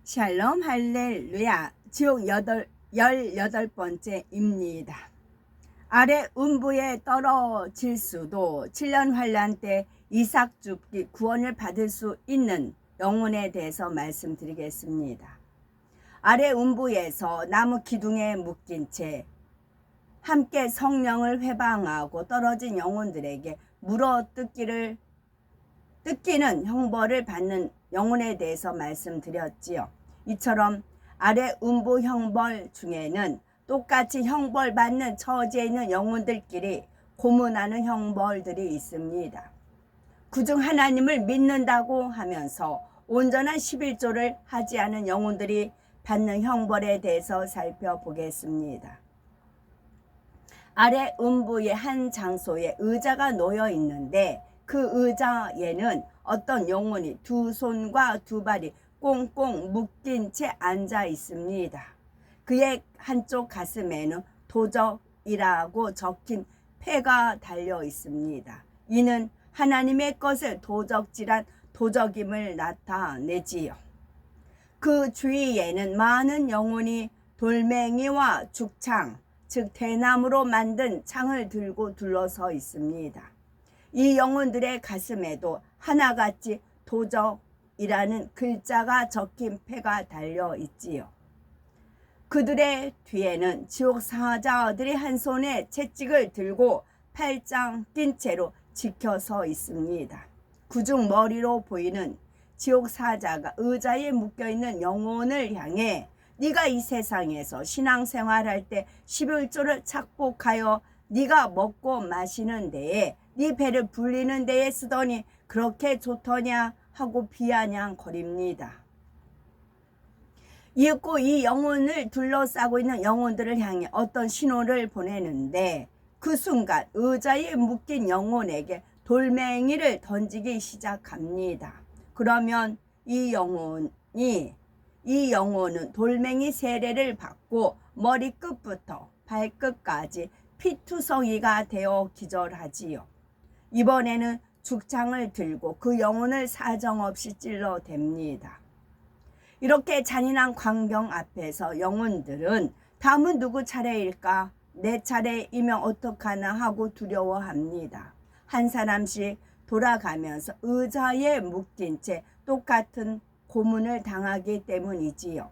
샬롬 할렐루야. 지옥 18번째입니다. 아래 음부에 떨어질 수도 7년 환란 때 이삭 죽기 구원을 받을 수 있는 영혼에 대해서 말씀드리겠습니다. 아래 음부에서 나무 기둥에 묶인 채 함께 성령을 회방하고 떨어진 영혼들에게 물어 뜯기는 형벌을 받는 영혼에 대해서 말씀드렸지요. 이처럼 아래 음부 형벌 중에는 똑같이 형벌 받는 처지에 있는 영혼들끼리 고문하는 형벌들이 있습니다. 그중 하나님을 믿는다고 하면서 온전한 11조를 하지 않은 영혼들이 받는 형벌에 대해서 살펴보겠습니다. 아래 음부의 한 장소에 의자가 놓여 있는데 그 의자에는 어떤 영혼이 두 손과 두 발이 꽁꽁 묶인 채 앉아 있습니다. 그의 한쪽 가슴에는 도적이라고 적힌 패가 달려 있습니다. 이는 하나님의 것을 도적질한 도적임을 나타내지요. 그 주위에는 많은 영혼이 돌멩이와 죽창, 즉 대나무로 만든 창을 들고 둘러서 있습니다. 이 영혼들의 가슴에도 하나같이 도적이라는 글자가 적힌 패가 달려 있지요. 그들의 뒤에는 지옥 사자들이 한 손에 채찍을 들고 팔짱 낀 채로 지켜서 있습니다. 그중 머리로 보이는 지옥 사자가 의자에 묶여있는 영혼을 향해 네가 이 세상에서 신앙생활할 때 11조를 착복하여 네가 먹고 마시는 데에 네 배를 불리는 데에 쓰더니 그렇게 좋더냐 하고 비아냥거립니다. 이윽고 이 영혼을 둘러싸고 있는 영혼들을 향해 어떤 신호를 보내는데 그 순간 의자에 묶인 영혼에게 돌멩이를 던지기 시작합니다. 그러면 이 영혼은 돌멩이 세례를 받고 머리끝부터 발끝까지 피투성이가 되어 기절하지요. 이번에는 죽창을 들고 그 영혼을 사정없이 찔러댑니다. 이렇게 잔인한 광경 앞에서 영혼들은 다음은 누구 차례일까? 내 차례이면 어떡하나 하고 두려워합니다. 한 사람씩 돌아가면서 의자에 묶인 채 똑같은 고문을 당하기 때문이지요.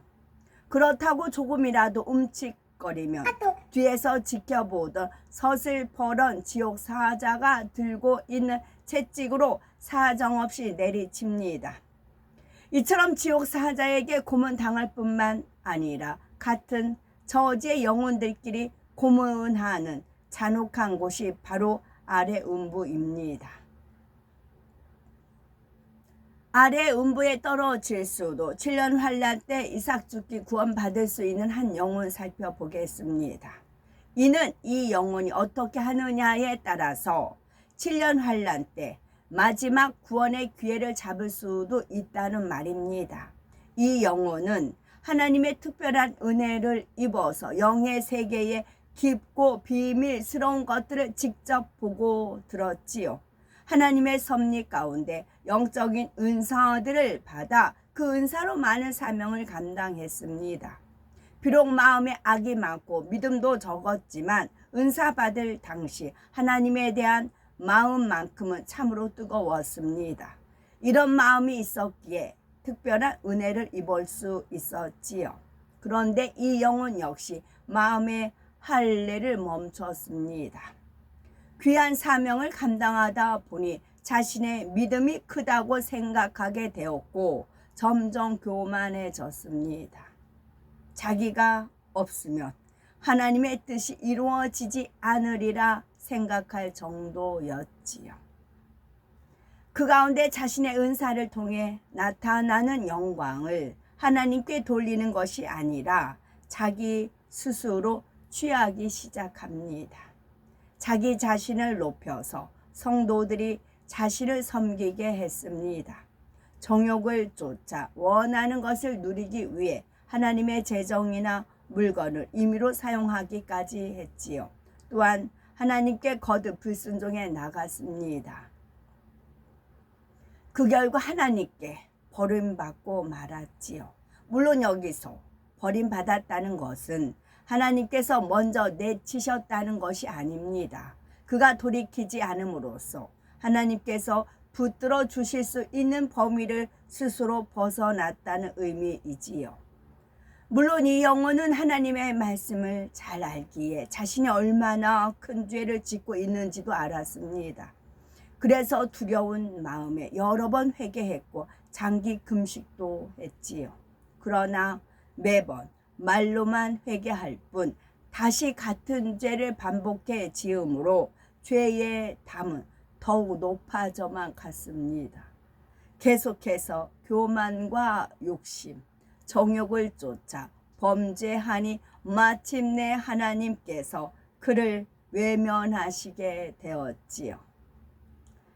그렇다고 조금이라도 움찔거리면 뒤에서 지켜보던 서슬퍼런 지옥 사자가 들고 있는 채찍으로 사정없이 내리칩니다. 이처럼 지옥 사자에게 고문당할 뿐만 아니라 같은 저지의 영혼들끼리 고문하는 잔혹한 곳이 바로 아래 음부입니다. 아래 음부에 떨어질 수도 7년 환란 때 이삭 죽기 구원받을 수 있는 한 영혼 살펴보겠습니다. 이는 이 영혼이 어떻게 하느냐에 따라서 7년 환란 때 마지막 구원의 기회를 잡을 수도 있다는 말입니다. 이 영혼은 하나님의 특별한 은혜를 입어서 영의 세계에 깊고 비밀스러운 것들을 직접 보고 들었지요. 하나님의 섭리 가운데 영적인 은사들을 받아 그 은사로 많은 사명을 감당했습니다. 비록 마음에 악이 많고 믿음도 적었지만 은사 받을 당시 하나님에 대한 마음만큼은 참으로 뜨거웠습니다. 이런 마음이 있었기에 특별한 은혜를 입을 수 있었지요. 그런데 이 영혼 역시 마음의 할례를 멈췄습니다. 귀한 사명을 감당하다 보니 자신의 믿음이 크다고 생각하게 되었고 점점 교만해졌습니다. 자기가 없으면 하나님의 뜻이 이루어지지 않으리라 생각할 정도였지요. 그 가운데 자신의 은사를 통해 나타나는 영광을 하나님께 돌리는 것이 아니라 자기 스스로 취하기 시작합니다. 자기 자신을 높여서 성도들이 자신을 섬기게 했습니다. 정욕을 쫓아 원하는 것을 누리기 위해 하나님의 재정이나 물건을 임의로 사용하기까지 했지요. 또한 하나님께 거듭 불순종해 나갔습니다. 그 결과 하나님께 버림받고 말았지요. 물론 여기서 버림받았다는 것은 하나님께서 먼저 내치셨다는 것이 아닙니다. 그가 돌이키지 않음으로써 하나님께서 붙들어 주실 수 있는 범위를 스스로 벗어났다는 의미이지요. 물론 이 영혼은 하나님의 말씀을 잘 알기에 자신이 얼마나 큰 죄를 짓고 있는지도 알았습니다. 그래서 두려운 마음에 여러 번 회개했고 장기 금식도 했지요. 그러나 매번 말로만 회개할 뿐 다시 같은 죄를 반복해 지음으로 죄의 담은 더욱 높아져만 갔습니다. 계속해서 교만과 욕심, 정욕을 쫓아 범죄하니 마침내 하나님께서 그를 외면하시게 되었지요.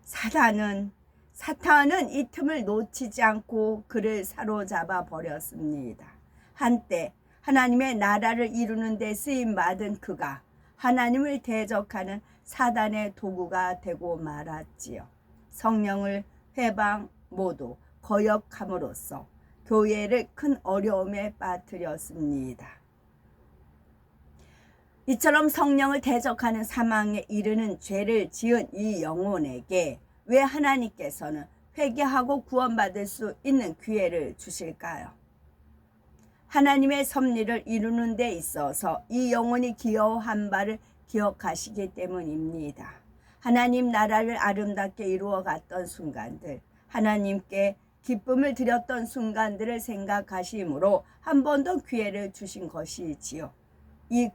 사탄은 이 틈을 놓치지 않고 그를 사로잡아 버렸습니다. 한때 하나님의 나라를 이루는 데 쓰임 받은 그가 하나님을 대적하는 사단의 도구가 되고 말았지요. 성령을 회방 모두 거역함으로써 교회를 큰 어려움에 빠뜨렸습니다. 이처럼 성령을 대적하는 사망에 이르는 죄를 지은 이 영혼에게 왜 하나님께서는 회개하고 구원받을 수 있는 기회를 주실까요? 하나님의 섭리를 이루는 데 있어서 이 영혼이 기여한 바를 기억하시기 때문입니다. 하나님 나라를 아름답게 이루어 갔던 순간들, 하나님께 기쁨을 드렸던 순간들을 생각하심으로 한 번 더 기회를 주신 것이지요.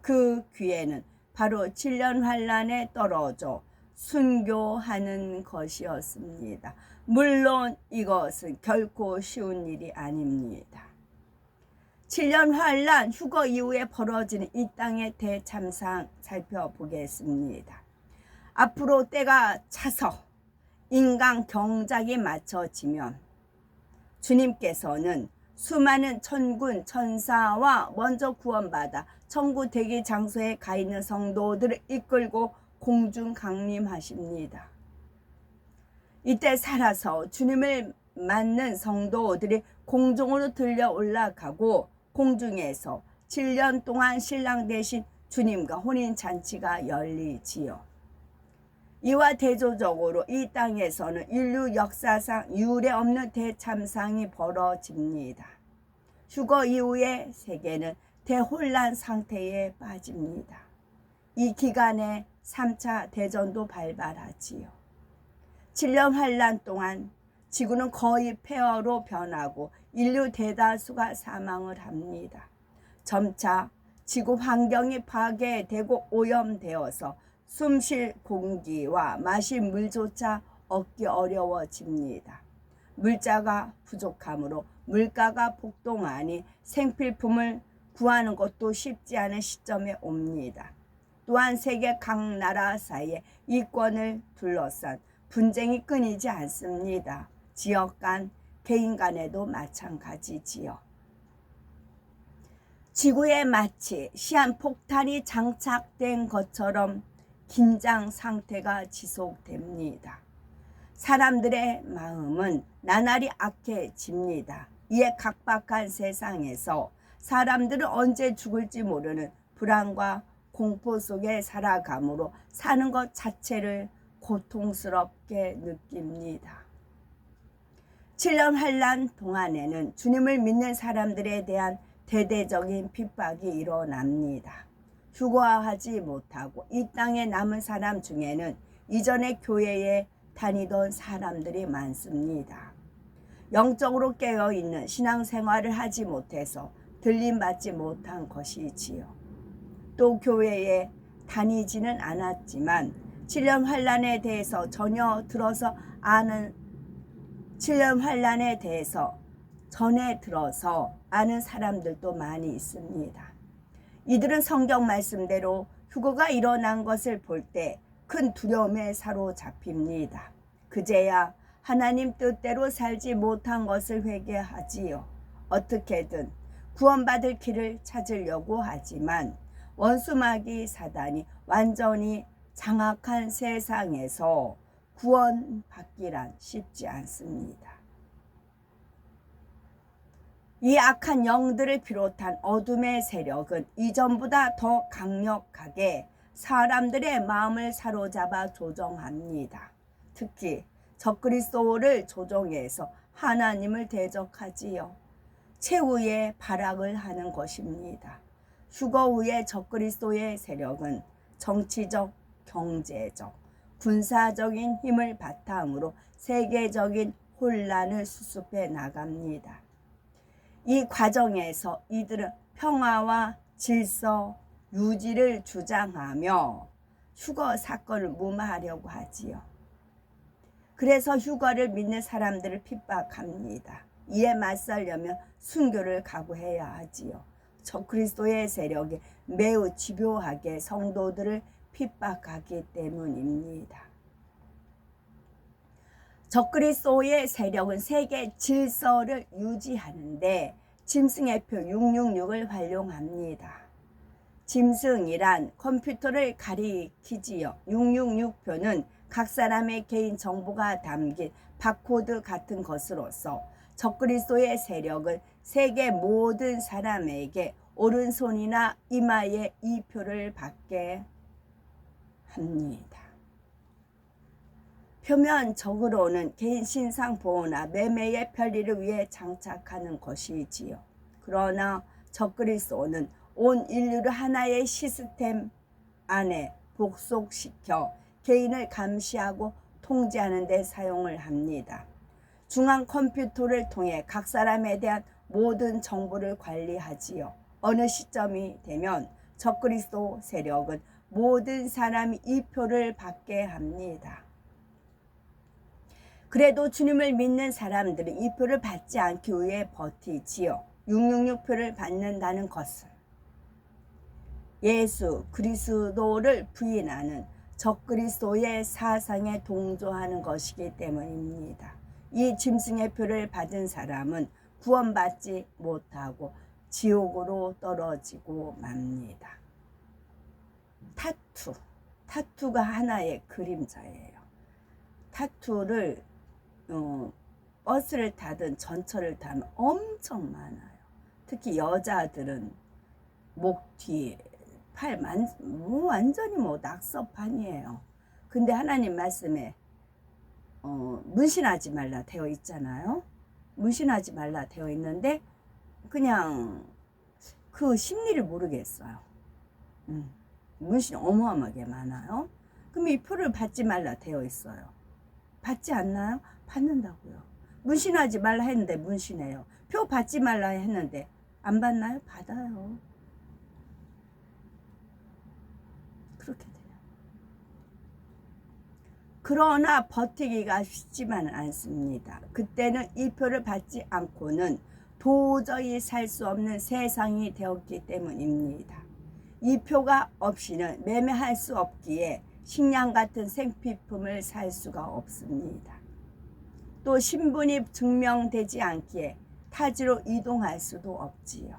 그 기회는 바로 7년 환란에 떨어져 순교하는 것이었습니다. 물론 이것은 결코 쉬운 일이 아닙니다. 7년 환란 휴거 이후에 벌어지는 이 땅의 대참상 살펴보겠습니다. 앞으로 때가 차서 인간 경작이 맞춰지면 주님께서는 수많은 천군 천사와 먼저 구원받아 천국 대기 장소에 가 있는 성도들을 이끌고 공중 강림하십니다. 이때 살아서 주님을 맞는 성도들이 공중으로 들려 올라가고 공중에서 7년 동안 신랑 되신 주님과 혼인잔치가 열리지요. 이와 대조적으로 이 땅에서는 인류 역사상 유례 없는 대참상이 벌어집니다. 휴거 이후에 세계는 대혼란 상태에 빠집니다. 이 기간에 3차 대전도 발발하지요. 7년 환란 동안 지구는 거의 폐허로 변하고 인류 대다수가 사망을 합니다. 점차 지구 환경이 파괴되고 오염되어서 숨쉴 공기와 마실 물조차 얻기 어려워집니다. 물자가 부족하므로 물가가 폭등하니 생필품을 구하는 것도 쉽지 않은 시점에 옵니다. 또한 세계 각 나라 사이에 이권을 둘러싼 분쟁이 끊이지 않습니다. 지역 간, 개인 간에도 마찬가지지요. 지구에 마치 시한폭탄이 장착된 것처럼 긴장 상태가 지속됩니다. 사람들의 마음은 나날이 악해집니다. 이에 각박한 세상에서 사람들은 언제 죽을지 모르는 불안과 공포 속에 살아감으로 사는 것 자체를 고통스럽게 느낍니다. 7년 환란 동안에는 주님을 믿는 사람들에 대한 대대적인 핍박이 일어납니다. 휴거하지 못하고 이 땅에 남은 사람 중에는 이전에 교회에 다니던 사람들이 많습니다. 영적으로 깨어있는 신앙생활을 하지 못해서 들림받지 못한 것이지요. 또 교회에 다니지는 않았지만 7년 환란에 대해서 전혀 들어서 아는 7년 환란에 대해서 전에 들어서 아는 사람들도 많이 있습니다. 이들은 성경 말씀대로 휴거가 일어난 것을 볼 때 큰 두려움에 사로잡힙니다. 그제야 하나님 뜻대로 살지 못한 것을 회개하지요. 어떻게든 구원받을 길을 찾으려고 하지만 원수마귀 사단이 완전히 장악한 세상에서 구원받기란 쉽지 않습니다. 이 악한 영들을 비롯한 어둠의 세력은 이전보다 더 강력하게 사람들의 마음을 사로잡아 조종합니다. 특히 적그리스도를 조종해서 하나님을 대적하지요. 최후의 발악을 하는 것입니다. 휴거 후의 적그리스도의 세력은 정치적, 경제적, 군사적인 힘을 바탕으로 세계적인 혼란을 수습해 나갑니다. 이 과정에서 이들은 평화와 질서 유지를 주장하며 휴거 사건을 무마하려고 하지요. 그래서 휴거를 믿는 사람들을 핍박합니다. 이에 맞서려면 순교를 각오해야 하지요. 적그리스도의 세력이 매우 집요하게 성도들을 핍박하기 때문입니다. 적그리스도의 세력은 세계 질서를 유지하는데 짐승의 표 666을 활용합니다. 짐승이란 컴퓨터를 가리키지요. 666표는 각 사람의 개인 정보가 담긴 바코드 같은 것으로서 적그리스도의 세력은 세계 모든 사람에게 오른손이나 이마에 이 표를 받게 합니다. 표면적으로는 개인 신상 보호나 매매의 편리를 위해 장착하는 것이지요. 그러나 적그리스도는 온 인류를 하나의 시스템 안에 복속시켜 개인을 감시하고 통제하는 데 사용을 합니다. 중앙 컴퓨터를 통해 각 사람에 대한 모든 정보를 관리하지요. 어느 시점이 되면 적그리스도 세력은 모든 사람이 이 표를 받게 합니다. 그래도 주님을 믿는 사람들은 이 표를 받지 않기 위해 버티지요. 666표를 받는다는 것은 예수 그리스도를 부인하는 적그리스도의 사상에 동조하는 것이기 때문입니다. 이 짐승의 표를 받은 사람은 구원받지 못하고 지옥으로 떨어지고 맙니다. 타투가 하나의 그림자예요. 타투를 버스를 타든 전철을 타면 엄청 많아요. 특히 여자들은 목 뒤에 팔 완전히 낙서판이에요. 근데 하나님 말씀에 문신하지 말라 되어 있잖아요. 문신하지 말라 되어 있는데 그냥 그 심리를 모르겠어요. 문신이 어마어마하게 많아요. 그럼 이 표를 받지 말라 되어 있어요. 받지 않나요? 받는다고요. 문신하지 말라 했는데 문신해요. 표 받지 말라 했는데 안 받나요? 받아요. 그렇게 돼요. 그러나 버티기가 쉽지만은 않습니다. 그때는 이 표를 받지 않고는 도저히 살 수 없는 세상이 되었기 때문입니다. 이 표가 없이는 매매할 수 없기에 식량 같은 생필품을 살 수가 없습니다. 또 신분이 증명되지 않기에 타지로 이동할 수도 없지요.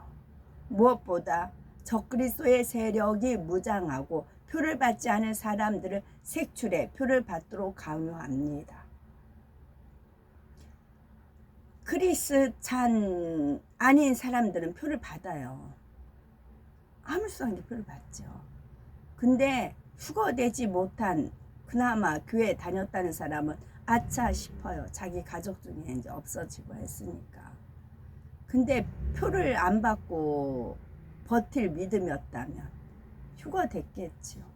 무엇보다 적그리스도의 세력이 무장하고 표를 받지 않은 사람들을 색출해 표를 받도록 강요합니다. 크리스찬 아닌 사람들은 표를 받아요. 아무렇게 표를 받죠. 근데 휴거되지 못한 그나마 교회 다녔다는 사람은 아차 싶어요. 자기 가족 중에 이제 없어지고 했으니까. 근데 표를 안 받고 버틸 믿음이었다면 휴거됐겠죠.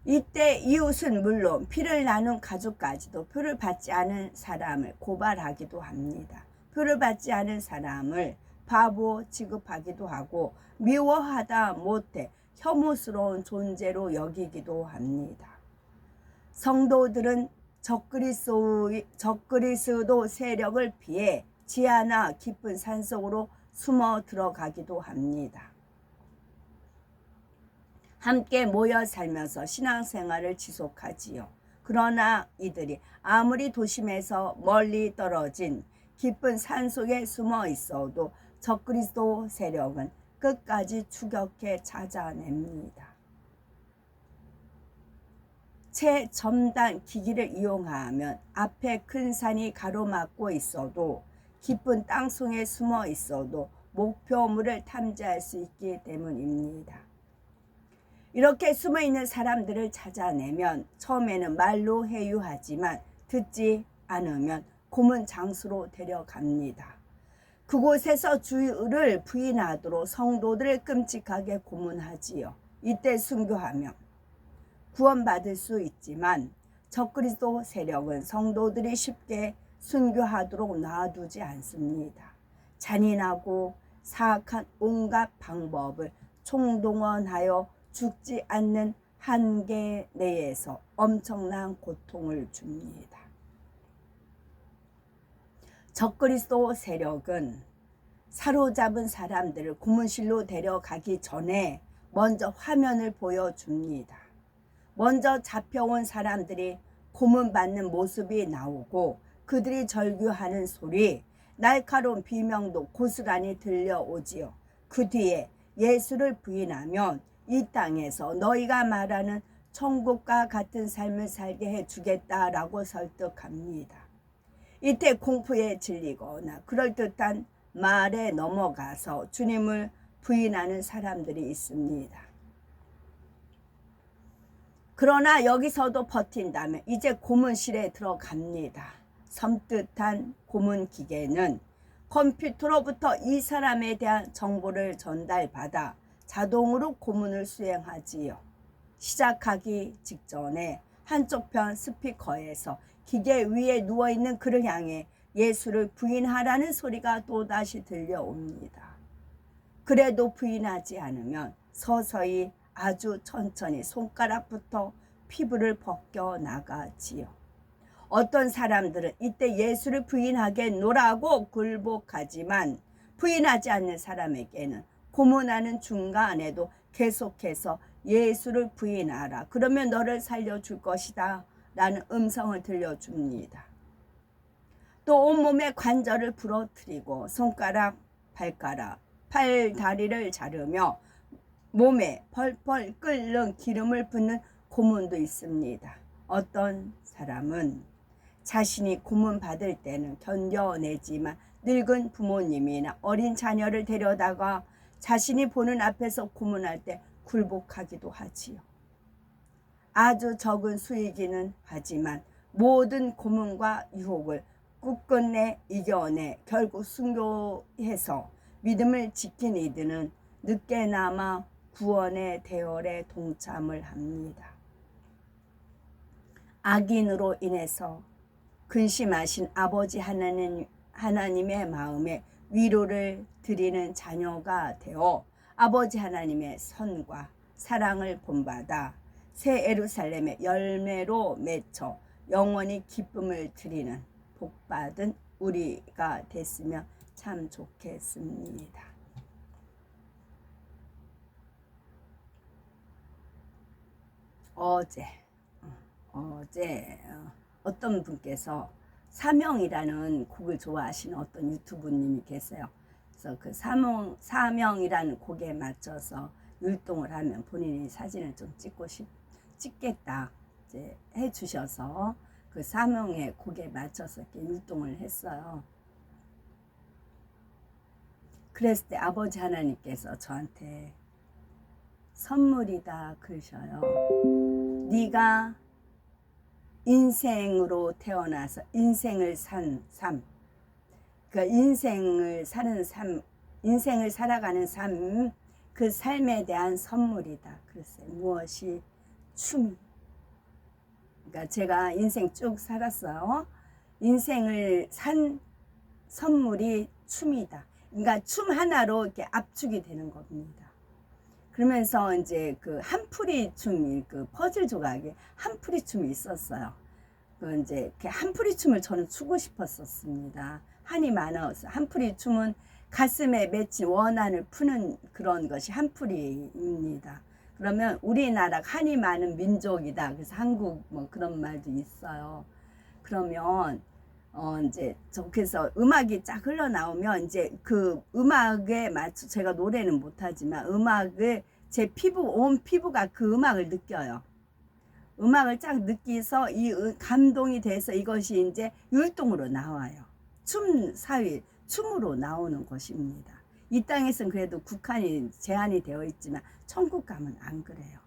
이때 이웃은 물론 피를 나눈 가족까지도 표를 받지 않은 사람을 고발하기도 합니다. 표를 받지 않은 사람을 바보 취급하기도 하고 미워하다 못해 혐오스러운 존재로 여기기도 합니다. 성도들은 적그리스도 세력을 피해 지하나 깊은 산속으로 숨어 들어가기도 합니다. 함께 모여 살면서 신앙생활을 지속하지요. 그러나 이들이 아무리 도심에서 멀리 떨어진 깊은 산속에 숨어 있어도 적그리스도 세력은 끝까지 추격해 찾아냅니다. 최첨단 기기를 이용하면 앞에 큰 산이 가로막고 있어도 깊은 땅속에 숨어 있어도 목표물을 탐지할 수 있기 때문입니다. 이렇게 숨어 있는 사람들을 찾아내면 처음에는 말로 회유하지만 듣지 않으면 고문 장소로 데려갑니다. 그곳에서 주를 부인하도록 성도들을 끔찍하게 고문하지요. 이때 순교하면 구원받을 수 있지만 적그리스도 세력은 성도들이 쉽게 순교하도록 놔두지 않습니다. 잔인하고 사악한 온갖 방법을 총동원하여 죽지 않는 한계 내에서 엄청난 고통을 줍니다. 적그리스도 세력은 사로잡은 사람들을 고문실로 데려가기 전에 먼저 화면을 보여줍니다. 먼저 잡혀온 사람들이 고문받는 모습이 나오고 그들이 절규하는 소리, 날카로운 비명도 고스란히 들려오지요. 그 뒤에 예수를 부인하면 이 땅에서 너희가 말하는 천국과 같은 삶을 살게 해주겠다라고 설득합니다. 이때 공포에 질리거나 그럴듯한 말에 넘어가서 주님을 부인하는 사람들이 있습니다. 그러나 여기서도 버틴다면 이제 고문실에 들어갑니다. 섬뜩한 고문 기계는 컴퓨터로부터 이 사람에 대한 정보를 전달받아 자동으로 고문을 수행하지요. 시작하기 직전에 한쪽 편 스피커에서 기계 위에 누워있는 그를 향해 예수를 부인하라는 소리가 또다시 들려옵니다. 그래도 부인하지 않으면 서서히 아주 천천히 손가락부터 피부를 벗겨 나가지요. 어떤 사람들은 이때 예수를 부인하겠노라고 굴복하지만 부인하지 않는 사람에게는 고문하는 중간에도 계속해서 예수를 부인하라. 그러면 너를 살려줄 것이다. 라는 음성을 들려줍니다. 또 온몸의 관절을 부러뜨리고 손가락, 발가락, 팔, 다리를 자르며 몸에 펄펄 끓는 기름을 붓는 고문도 있습니다. 어떤 사람은 자신이 고문받을 때는 견뎌내지만 늙은 부모님이나 어린 자녀를 데려다가 자신이 보는 앞에서 고문할 때 굴복하기도 하지요. 아주 적은 수이기는 하지만 모든 고문과 유혹을 끝끝내 이겨내 결국 순교해서 믿음을 지킨 이들은 늦게나마 구원의 대열에 동참을 합니다. 악인으로 인해서 근심하신 아버지 하나님의 마음에 위로를 드리는 자녀가 되어 아버지 하나님의 선과 사랑을 본받아 새 예루살렘의 열매로 맺혀 영원히 기쁨을 드리는 복받은 우리가 됐으면 참 좋겠습니다. 어제 어떤 분께서 사명이라는 곡을 좋아하시는 어떤 유튜브님이 계세요. 그래서 그 사명이라는 곡에 맞춰서 율동을 하면 본인이 사진을 좀 찍겠다 이제 해주셔서 그 사명의 곡에 맞춰서 이렇게 율동을 했어요. 그랬을 때 아버지 하나님께서 저한테 선물이다 그러셔요. 네가 인생으로 태어나서 인생을 산 삶, 그러니까 인생을 살아가는 삶, 그 삶에 대한 선물이다. 글쎄 무엇이 춤. 그러니까 제가 인생 쭉 살았어요. 인생을 산 선물이 춤이다. 그러니까 춤 하나로 이렇게 압축이 되는 겁니다. 그러면서 이제 그 한풀이 춤이 그 퍼즐 조각에 한풀이 춤이 있었어요. 그 이제 이렇게 한풀이 춤을 저는 추고 싶었었습니다. 한이 많아서. 한풀이 춤은 가슴에 맺힌 원한을 푸는 그런 것이 한풀이입니다. 그러면 우리나라가 한이 많은 민족이다. 그래서 한국 뭐 그런 말도 있어요. 그러면 이제 그래서 음악이 쫙 흘러나오면 이제 그 음악에 맞춰 제가 노래는 못하지만 음악을 제 온 피부가 그 음악을 느껴요. 음악을 쫙 느끼서 이 감동이 돼서 이것이 이제 율동으로 나와요. 춤 사위, 춤으로 나오는 것입니다. 이 땅에서는 그래도 국한이 제한이 되어 있지만 천국 가면 안 그래요.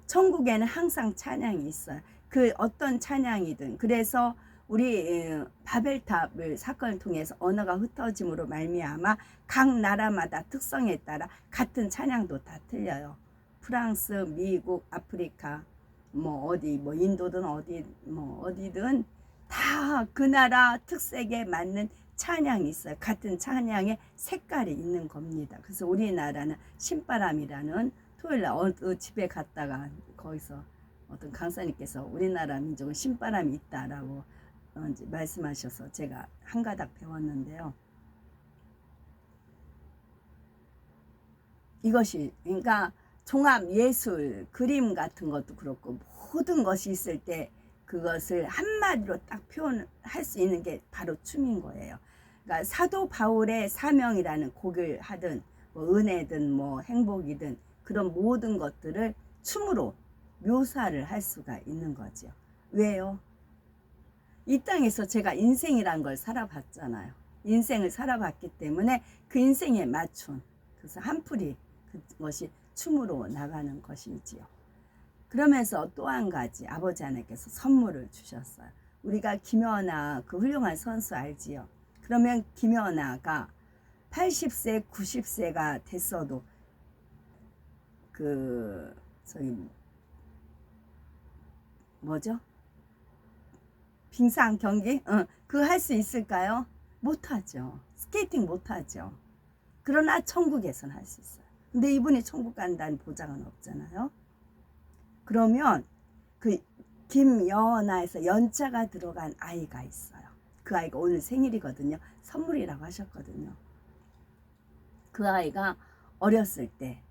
천국에는 항상 찬양이 있어요. 그 어떤 찬양이든. 그래서 우리 바벨탑을 사건을 통해서 언어가 흩어짐으로 말미암아 각 나라마다 특성에 따라 같은 찬양도 다 틀려요. 프랑스, 미국, 아프리카, 뭐 어디, 뭐 인도든 어디, 뭐 어디든 다 그 나라 특색에 맞는 찬양이 있어요. 같은 찬양의 색깔이 있는 겁니다. 그래서 우리나라는 신바람이라는, 토요일날 집에 갔다가 거기서 어떤 강사님께서 우리나라 민족은 신바람이 있다라고 이제 말씀하셔서 제가 한 가닥 배웠는데요. 이것이 그러니까 종합 예술, 그림 같은 것도 그렇고 모든 것이 있을 때 그것을 한마디로 딱 표현할 수 있는 게 바로 춤인 거예요. 그러니까 사도 바울의 사명이라는 곡을 하든 뭐 은혜든 뭐 행복이든 그런 모든 것들을 춤으로 묘사를 할 수가 있는 거죠. 왜요? 이 땅에서 제가 인생이란 걸 살아봤잖아요. 인생을 살아봤기 때문에 그 인생에 맞춘, 그래서 한풀이 그것이 춤으로 나가는 것이지요. 그러면서 또 한 가지 아버지 하나님께서 선물을 주셨어요. 우리가 김연아 그 훌륭한 선수 알지요? 그러면 김연아가 80세, 90세가 됐어도 그 저기 뭐죠? 빙상 경기? 그거 할 수 있을까요? 못하죠. 스케이팅 못하죠. 그러나 천국에서는 할 수 있어요. 근데 이분이 천국 간다는 보장은 없잖아요. 그러면 그 김연아에서 연자가 들어간 아이가 있어요. 그 아이가 오늘 생일이거든요. 선물이라고 하셨거든요. 그 아이가 어렸을 때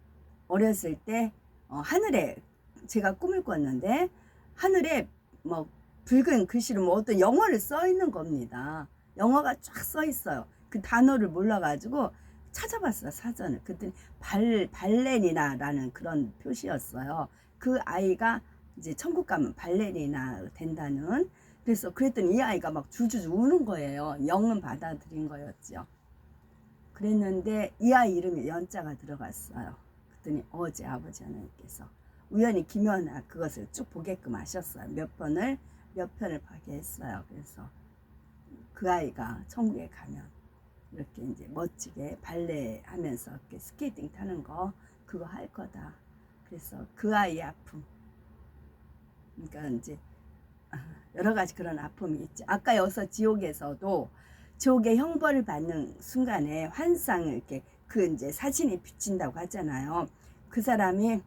하늘에 제가 꿈을 꿨는데 하늘에 뭐 붉은 글씨로 뭐 어떤 영어를 써 있는 겁니다. 영어가 쫙 써 있어요. 그 단어를 몰라가지고 찾아봤어요, 사전을. 그랬더니 발레리나라는 그런 표시였어요. 그 아이가 이제 천국 가면 발레리나 된다는. 그래서 그랬더니 이 아이가 막 주주주 우는 거예요. 영은 받아들인 거였죠. 그랬는데 이 아이 이름에 연자가 들어갔어요. 그랬더니 어제 아버지 하나님께서 우연히 김연아 그것을 쭉 보게끔 하셨어요. 몇 편을 보게 했어요. 그래서 그 아이가 천국에 가면 이렇게 이제 멋지게 발레 하면서 이렇게 스케이팅 타는 거 그거 할 거다. 그래서 그 아이의 아픔, 그러니까 이제 여러 가지 그런 아픔이 있죠. 아까 여기서 지옥에서도 지옥의 형벌을 받는 순간에 환상을 이렇게 그 이제 사진이 비친다고 하잖아요. 그 사람이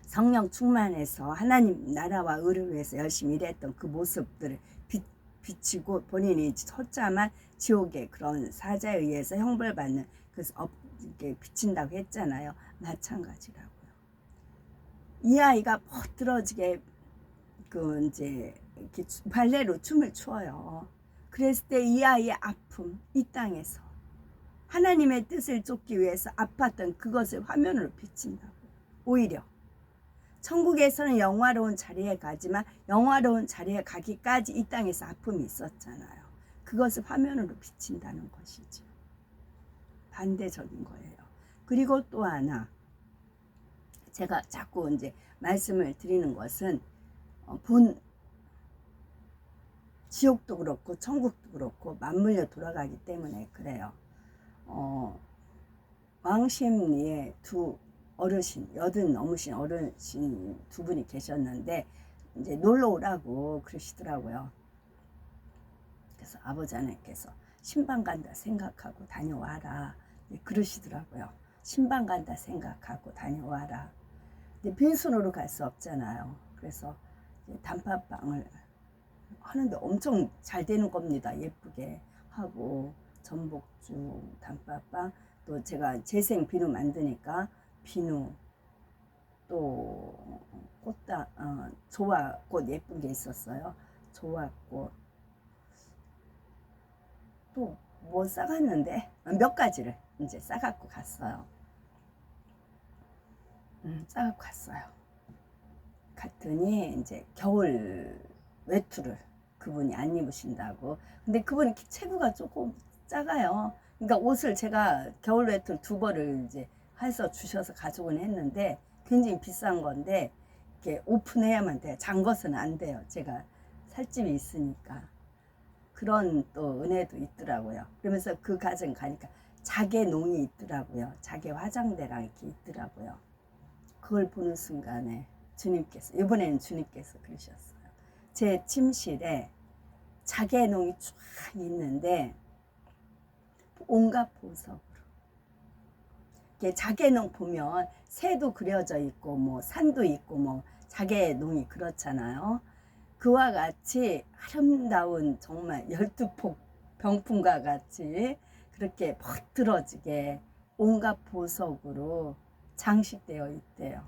성령 충만해서 하나님 나라와 의를 위해서 열심히 일했던 그 모습들을 비치고 본인이 처참한 지옥의 그런 사자에 의해서 형벌받는 그래서 이렇게 비친다고 했잖아요. 마찬가지라고요. 이 아이가 멋들어지게 그 이제 이렇게 발레로 춤을 춰요. 그랬을 때 이 아이의 아픔, 이 땅에서 하나님의 뜻을 쫓기 위해서 아팠던 그것을 화면으로 비친다고. 오히려 천국에서는 영화로운 자리에 가지만 영화로운 자리에 가기까지 이 땅에서 아픔이 있었잖아요. 그것을 화면으로 비친다는 것이죠. 반대적인 거예요. 그리고 또 하나 제가 자꾸 이제 말씀을 드리는 것은 지옥도 그렇고 천국도 그렇고 맞물려 돌아가기 때문에 그래요. 왕십리에 두 어르신, 80 넘으신 어르신 두 분이 계셨는데 이제 놀러 오라고 그러시더라고요. 그래서 아버지 하나님께서 신방 간다 생각하고 다녀와라 그러시더라고요. 신방 간다 생각하고 다녀와라. 근데 빈손으로 갈 수 없잖아요. 그래서 단팥빵을 하는데 엄청 잘 되는 겁니다. 예쁘게 하고 전복죽, 단팥빵, 또 제가 재생 비누 만드니까 비누, 또 조화꽃 예쁜 게 있었어요. 조화꽃, 또 뭐 싸갔는데 몇 가지를 이제 싸갖고 갔어요. 싸갖고 갔어요. 갔더니 이제 겨울 외투를 그분이 안 입으신다고. 근데 그분이 체구가 조금 작아요. 그러니까 옷을 제가 겨울 외투 2벌을 이제 해서 주셔서 가져오긴 했는데 굉장히 비싼 건데 이렇게 오픈해야만 돼요. 잔 것은 안 돼요. 제가 살집이 있으니까. 그런 또 은혜도 있더라고요. 그러면서 그 가정 가니까 자개농이 있더라고요. 자개 화장대랑 이렇게 있더라고요. 그걸 보는 순간에 주님께서, 이번에는 주님께서 그러셨어요. 제 침실에 자개농이 쫙 있는데 온갖 보석으로. 이렇게 자개농 보면 새도 그려져 있고 뭐 산도 있고 뭐 자개농이 그렇잖아요. 그와 같이 아름다운 정말 12폭 병풍과 같이 그렇게 멋들어지게 온갖 보석으로 장식되어 있대요.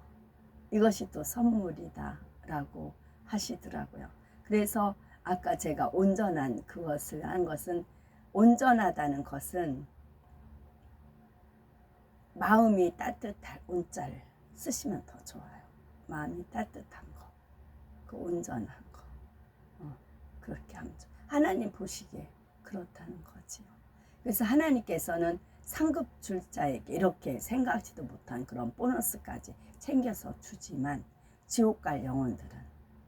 이것이 또 선물이다 라고 하시더라고요. 그래서 아까 제가 온전한 그것을 한 것은, 온전하다는 것은 마음이 따뜻할 온자를 쓰시면 더 좋아요. 마음이 따뜻한 거, 그 온전한 거, 그렇게 하면 좋아요. 하나님 보시기에 그렇다는 거지요. 그래서 하나님께서는 상급 줄 자에게 이렇게 생각지도 못한 그런 보너스까지 챙겨서 주지만 지옥 갈 영혼들은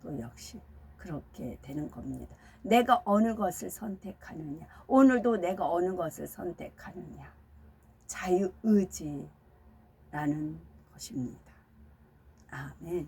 또 역시 그렇게 되는 겁니다. 내가 어느 것을 선택하느냐, 오늘도 내가 어느 것을 선택하느냐, 자유의지라는 것입니다. 아멘.